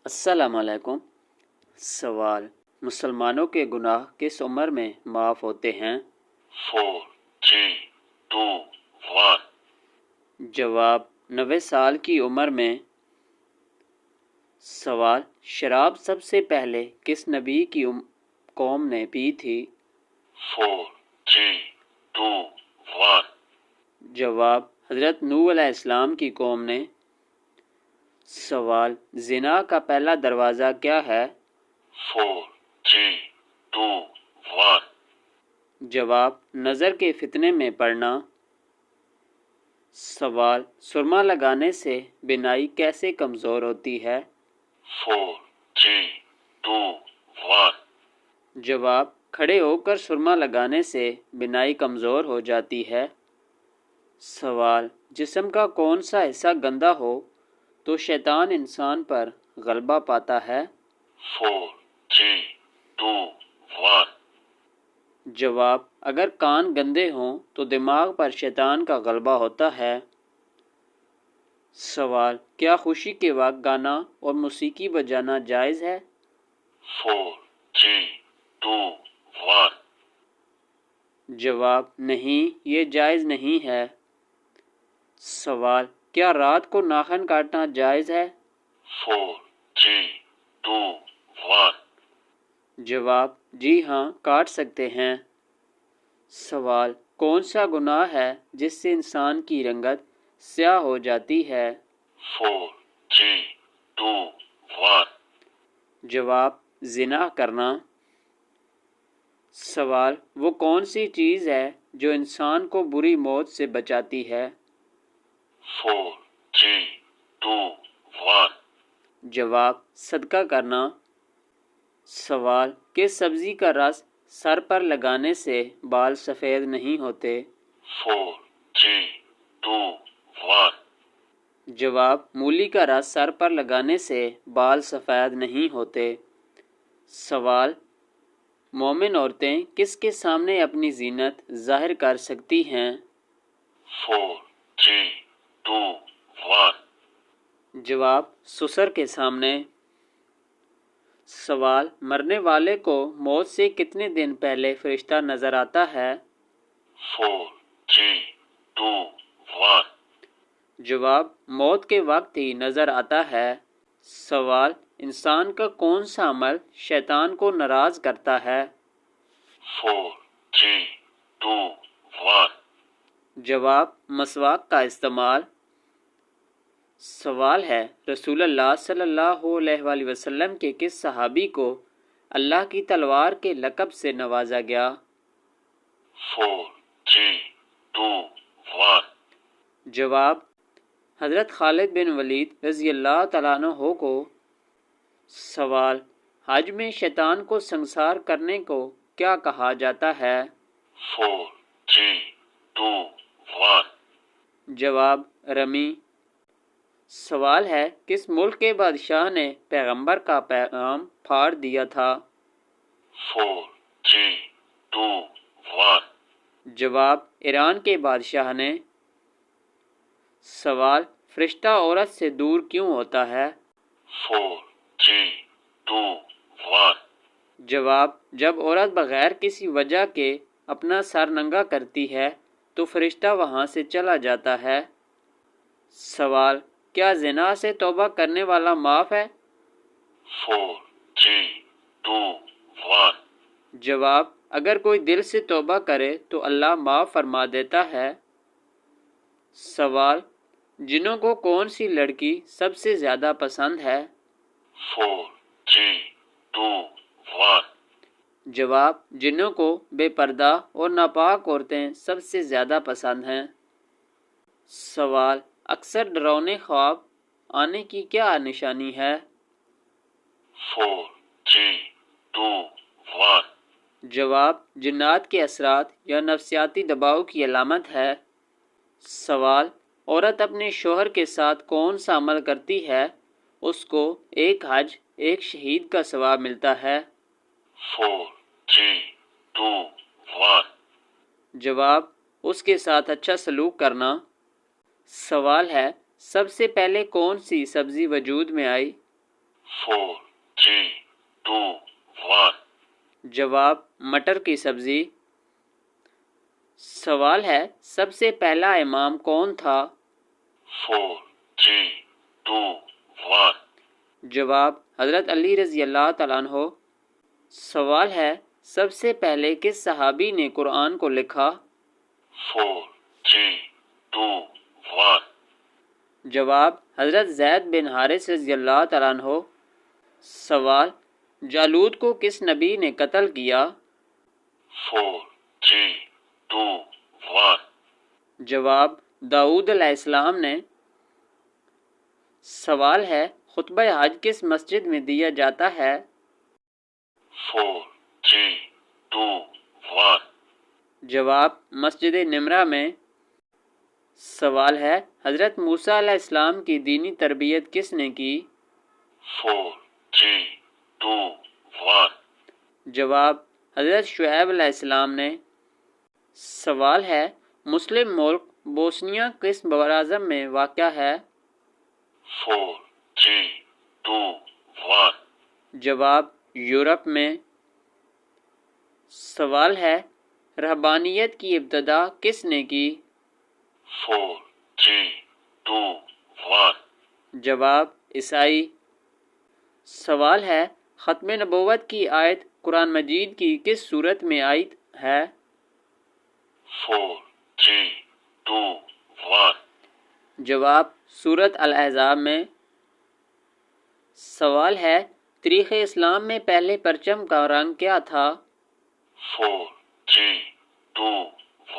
السلام علیکم۔ سوال: مسلمانوں کے گناہ کس عمر میں معاف ہوتے ہیں؟ 4, 3, 2, 1. جواب: 90 سال کی عمر میں۔ سوال: شراب سب سے پہلے کس نبی کی قوم نے پی تھی؟ 4, 3, 2, 1. جواب: حضرت نوح علیہ السلام کی قوم نے۔ سوال: زنا کا پہلا دروازہ کیا ہے؟ 4, 3, 2, 1. جواب: نظر کے فتنے میں پڑنا۔ سوال: سرما لگانے سے بینائی کیسے کمزور ہوتی ہے؟ 4, 3, 2, 1. جواب: کھڑے ہو کر سرما لگانے سے بینائی کمزور ہو جاتی ہے۔ سوال: جسم کا کون سا حصہ گندا ہو تو شیطان انسان پر غلبہ پاتا ہے؟ 4, 3, 2, 1. جواب: اگر کان گندے ہوں تو دماغ پر شیطان کا غلبہ ہوتا ہے۔ سوال: کیا خوشی کے وقت گانا اور موسیقی بجانا جائز ہے؟ 4, 3, 2, 1. جواب: نہیں، یہ جائز نہیں ہے۔ سوال: کیا رات کو ناخن کاٹنا جائز ہے؟ 4, 3, 2, 1. جواب: جی ہاں، کاٹ سکتے ہیں۔ سوال: کون سا گناہ ہے جس سے انسان کی رنگت سیاہ ہو جاتی ہے؟ 4, 3, 2, 1. جواب: زنا کرنا۔ سوال: وہ کون سی چیز ہے جو انسان کو بری موت سے بچاتی ہے؟ 4, 3, 2, 1. جواب: صدقہ کرنا۔ سوال: کس سبزی کا رس سر پر لگانے سے بال سفید نہیں ہوتے؟ 4, 3, 2, 1. جواب: مولی کا رس سر پر لگانے سے بال سفید نہیں ہوتے۔ سوال: مومن عورتیں کس کے سامنے اپنی زینت ظاہر کر سکتی ہیں؟ 4, 3, 2, 1. جواب: سسر کے سامنے۔ سوال: مرنے والے کو موت سے کتنے دن پہلے فرشتہ نظر آتا ہے؟ 4, 3, 2, 1. جواب: موت کے وقت ہی نظر آتا ہے۔ سوال: انسان کا کون سا عمل شیطان کو ناراض کرتا ہے؟ 4, 3, 2, 1. جواب: مسواک کا استعمال۔ سوال ہے: رسول اللہ صلی اللہ علیہ وآلہ وسلم کے کس صحابی کو اللہ کی تلوار کے لقب سے نوازا گیا؟ 4, 3, 2, 1. جواب: حضرت خالد بن ولید رضی اللہ تعالیٰ عنہ کو۔ سوال: حج میں شیطان کو سنسار کرنے کو کیا کہا جاتا ہے؟ 4, 3, 2, 1. جواب: رمی۔ سوال ہے: کس ملک کے بادشاہ نے پیغمبر کا پیغام پھاڑ دیا تھا؟ 4, 3, 2, 1. جواب: ایران کے بادشاہ نے۔ سوال: فرشتہ عورت سے دور کیوں ہوتا ہے؟ 4, 3, 2, 1. جواب: جب عورت بغیر کسی وجہ کے اپنا سر ننگا کرتی ہے تو فرشتہ وہاں سے چلا جاتا ہے۔ سوال: کیا زنا سے توبہ کرنے والا معاف ہے؟ 4, 3, 2, 1. جواب: اگر کوئی دل سے توبہ کرے تو اللہ معاف فرما دیتا ہے۔ سوال: جنوں کو کون سی لڑکی سب سے زیادہ پسند ہے؟ 4, 3, 2, 1. جواب: جنوں کو بے پردہ اور ناپاک عورتیں سب سے زیادہ پسند ہیں۔ سوال: اکثر ڈراؤنے خواب آنے کی کیا نشانی ہے؟ 4, 3, 2, 1. جواب: جنات کے اثرات یا نفسیاتی دباؤ کی علامت ہے۔ سوال: عورت اپنے شوہر کے ساتھ کون سا عمل کرتی ہے اس کو ایک حج ایک شہید کا ثواب ملتا ہے؟ 4, 3, 2, 1. جواب: اس کے ساتھ اچھا سلوک کرنا۔ سوال ہے: سب سے پہلے کون سی سبزی وجود میں آئی؟ 4, 3, 2, 1. جواب مٹر کی سبزی۔ سوال ہے سب سے پہلا امام کون تھا؟ 4, 3, 2, 1. جواب حضرت علی رضی اللہ تعالیٰ عنہ۔ سوال ہے سب سے پہلے کس صحابی نے قرآن کو لکھا؟ 4, 3, 2, 1. جواب حضرت زید بن حارث رضی اللہ تعالیٰ عنہ۔ سوال جالوت کو کس نبی نے قتل کیا؟ 4, 3, 2, 1. جواب داؤد علیہ السلام نے۔ سوال ہے خطبہ حج کس مسجد میں دیا جاتا ہے؟ 4, 3, 2, 1. جواب مسجد نمرہ میں۔ سوال ہے حضرت موسیٰ علیہ السلام کی دینی تربیت کس نے کی؟ 4, 3, 2, 1. جواب حضرت شعیب علیہ السلام نے۔ سوال ہے مسلم ملک بوسنیا کس براعظم میں واقع ہے؟ 4, 3, 2, 1. جواب یورپ میں۔ سوال ہے رہبانیت کی ابتدا کس نے کی؟ 4, 3, 2, 1. جواب عیسائی۔ سوال ہے ختم نبوت کی آیت قرآن مجید کی کس صورت میں آئی ہے؟ 4, 3, 2, 1. جواب سورۃ الاحزاب میں۔ سوال ہے تاریخ اسلام میں پہلے پرچم کا رنگ کیا تھا؟ 4, 3, 2,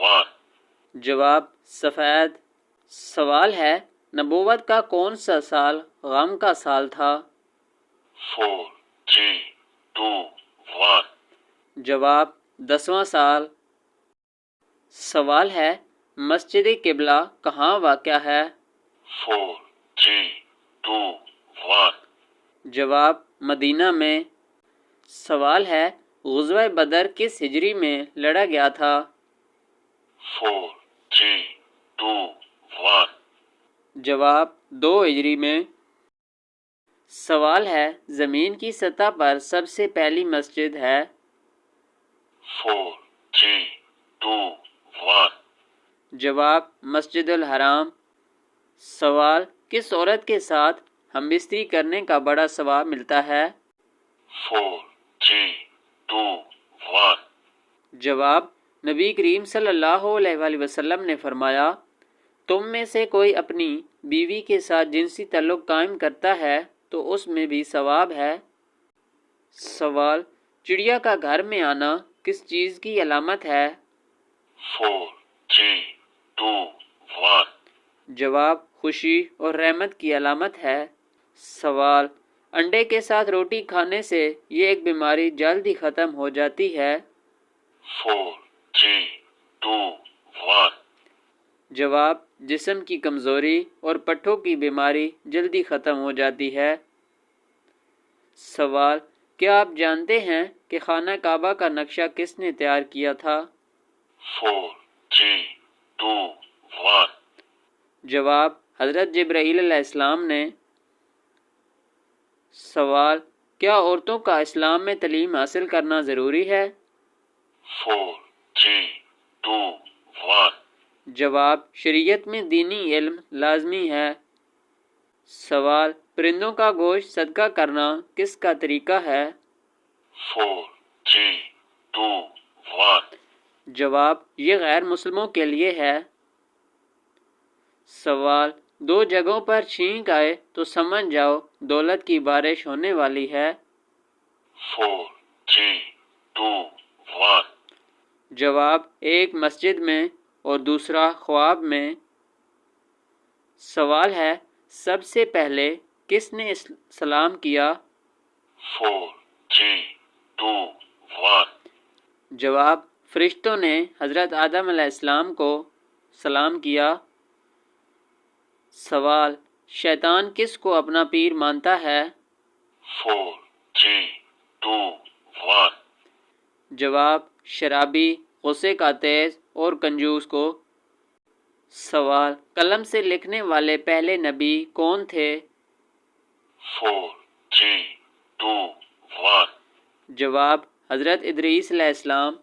1. جواب سفید۔ سوال ہے نبوت کا کون سا سال غم کا سال تھا؟ 4, 3, 2, 1. جواب 10واں سال۔ سوال ہے مسجد قبلہ کہاں واقع ہے؟ 4, 3, 2, 1. جواب مدینہ میں۔ سوال ہے غزوہ بدر کس ہجری میں لڑا گیا تھا؟ 4, 3, 2, 1. جواب 2 ہجری میں۔ سوال ہے زمین کی سطح پر سب سے پہلی مسجد ہے؟ 4, 3, 2, 1. جواب مسجد الحرام۔ سوال کس عورت کے ساتھ ہم بستری کرنے کا بڑا ثواب ملتا ہے؟ 4, 3, 2, 1. جواب نبی کریم صلی اللہ علیہ وآلہ وسلم نے فرمایا تم میں سے کوئی اپنی بیوی کے ساتھ جنسی تعلق قائم کرتا ہے تو اس میں بھی ثواب ہے۔ سوال چڑیا کا گھر میں آنا کس چیز کی علامت ہے؟ 4, 3, 2, 1. جواب خوشی اور رحمت کی علامت ہے۔ سوال انڈے کے ساتھ روٹی کھانے سے یہ ایک بیماری جلد ہی ختم ہو جاتی ہے۔ 4, 3, 2, 1. جواب جسم کی کمزوری اور پٹھوں کی بیماری جلدی ختم ہو جاتی ہے۔ سوال کیا آپ جانتے ہیں کہ خانہ کعبہ کا نقشہ کس نے تیار کیا تھا؟ 4, 3, 2, 1. جواب حضرت جبرائیل علیہ السلام نے۔ سوال کیا عورتوں کا اسلام میں تعلیم حاصل کرنا ضروری ہے؟ 4, 3, 2, 1. جواب شریعت میں دینی علم لازمی ہے۔ سوال پرندوں کا گوشت صدقہ کرنا کس کا طریقہ ہے؟ 4, 3, 2, 1. جواب یہ غیر مسلموں کے لیے ہے۔ سوال 2 جگہوں پر چھینک آئے تو سمجھ جاؤ دولت کی بارش ہونے والی ہے۔ 4, 3, 2, 1. جواب ایک مسجد میں اور دوسرا خواب میں۔ سوال ہے سب سے پہلے کس نے سلام کیا؟ 4, 3, 2, 1. جواب فرشتوں نے حضرت آدم علیہ السلام کو سلام کیا۔ سوال شیطان کس کو اپنا پیر مانتا ہے؟ 4, 3, 2, 1. جواب شرابی، غصے کا تیز اور کنجوس کو۔ سوال قلم سے لکھنے والے پہلے نبی کون تھے؟ 4, 3, 2, 1. جواب: حضرت ادریس علیہ السلام